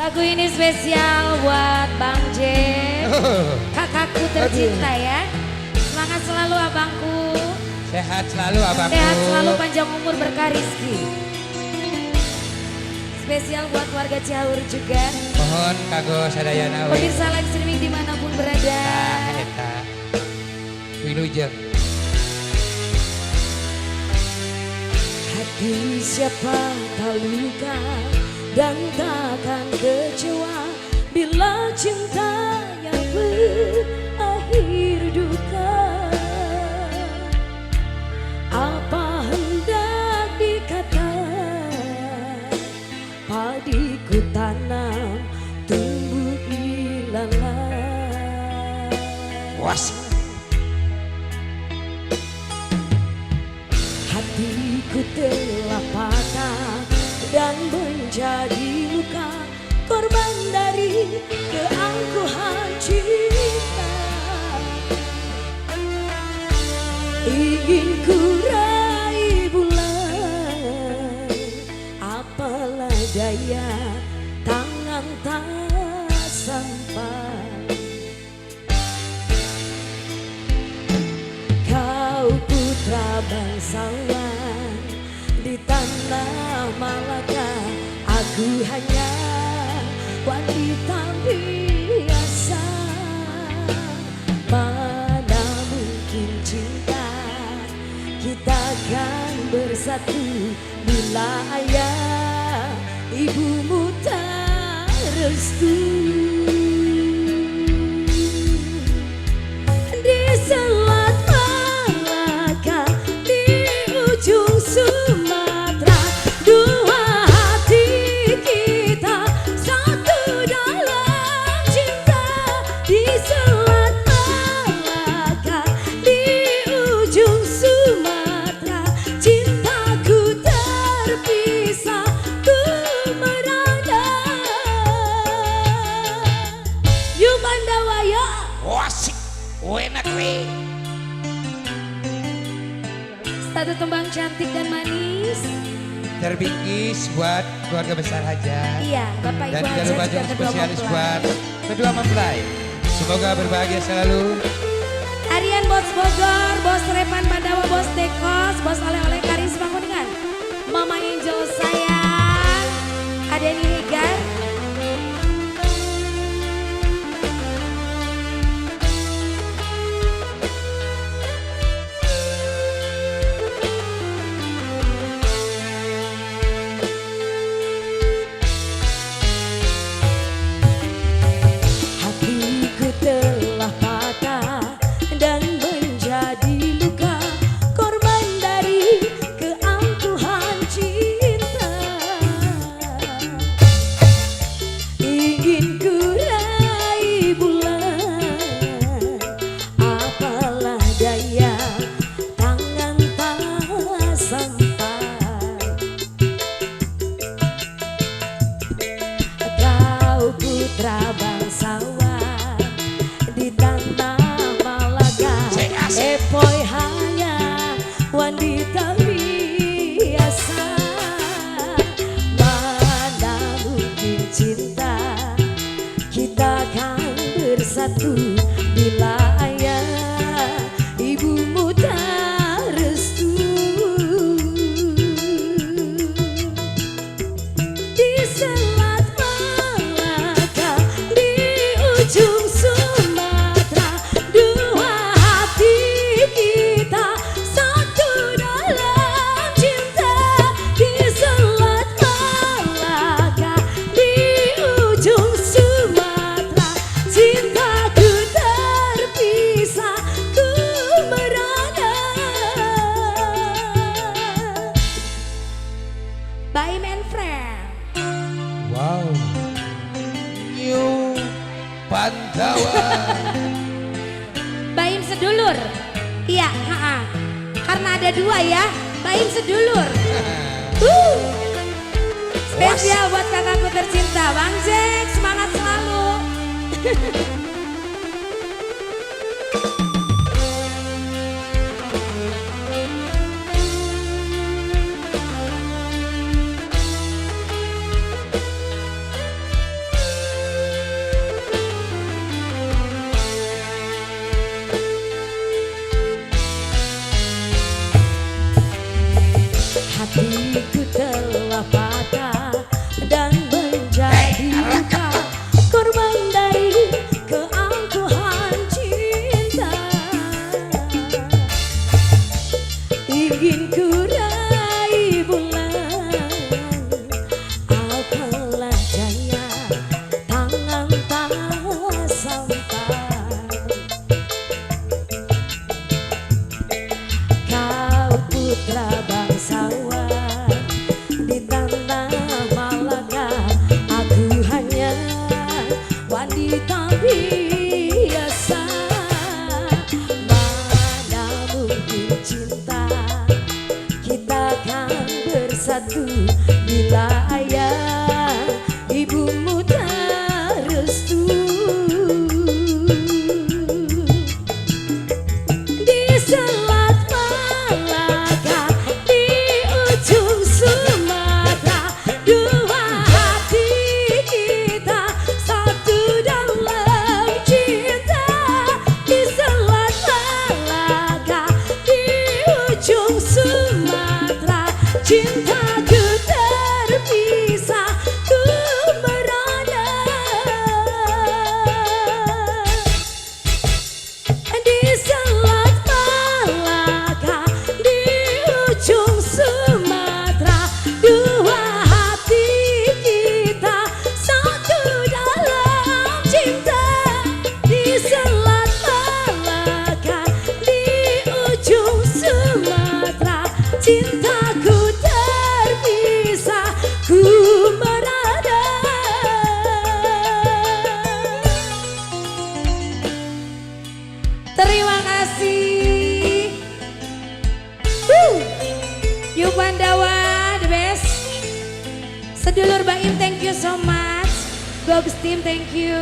Lagu ini spesial buat Bang Jen, kakakku tercinta ya. Semangat selalu abangku. Sehat selalu abangku. Sehat selalu, panjang umur, berkah rizki. Spesial buat warga Ciaur juga. Mohon kanggo sadayana we. Pemirsa live streaming dimanapun berada. Nah, eta. Wilujeng. Hati siapa tak luka dan takkan kecewa bila cinta yang berakhir duka. Apa hendak dikata, padiku tanam tumbuh ilalang. Was. Hatiku telah patah dan menjadi luka, korban dari keangkuhan cinta. Ingin ku raih bulan, apalah daya, tangan tak sampai. Kau putra bangsawan di tanah Malaka, aku hanya wanita biasa. Mana mungkin cinta kita akan bersatu bila ayah ibumu tak restu. Di Selat Malaka, di ujung Sumatera, dua hati kita satu dalam cinta. Di Selat Malaka, di ujung Sumatera, cintaku terpisah, ku merana. Yuk Pandawa, Wasik. Enak we. satu tembang cantik dan manis. Terbingkis buat keluarga besar Hajat. Iya, Bapak Ibu Dan Hajat jangan lupa juga kedua spesialis mempelai. buat kedua mempelai. Semoga berbahagia selalu. Arian Bos Bogor, Bos Repan Pandawa, Bos Dekos, Bos Oleh-oleh Karisma Kuningan, Mama Angel sayang, Adeni Higar. Hatiku telah patah dan menjadi luka, korban dari keangkuhan cinta. Ingin ku raih bulan, apalah daya, tangan tak sampai. Kau putra bangsawan di tanah Malaka, epoi hanya wanita biasa. Mana mungkin cinta kita akan bersatu bila ayah ibumu tak restu. Di Selat Malaka, di ujung Sumatera, dua hati kita satu dalam cinta. Di Selat Malaka, di ujung Sumatera, cintaku terpisah, ku merana. Bye man friend. Wow. New Pandawa. Baim sedulur. Iya, karena ada dua ya. Baim sedulur. Spesial buat kakakku tercinta, Bang Jack. Semangat selalu. kita biasa, mana mungkin cinta kita kan bersatu bila ayah ibumu tak restu. Di Selat Malaka, di ujung Sumatera, dua hati kita satu dalam cinta. Di Selat Malaka, di ujung Sumatera, cintaku terpisah, ku merana. Di Selat Malaka, di ujung Sumatera, dua hati kita satu dalam cinta. Di Selat Malaka, di ujung Sumatera, cintaku terpisah, ku merana. Terima kasih. Yuk Pandawa, the best. Sedulur Baim, thank you so much. Gogs team, thank you.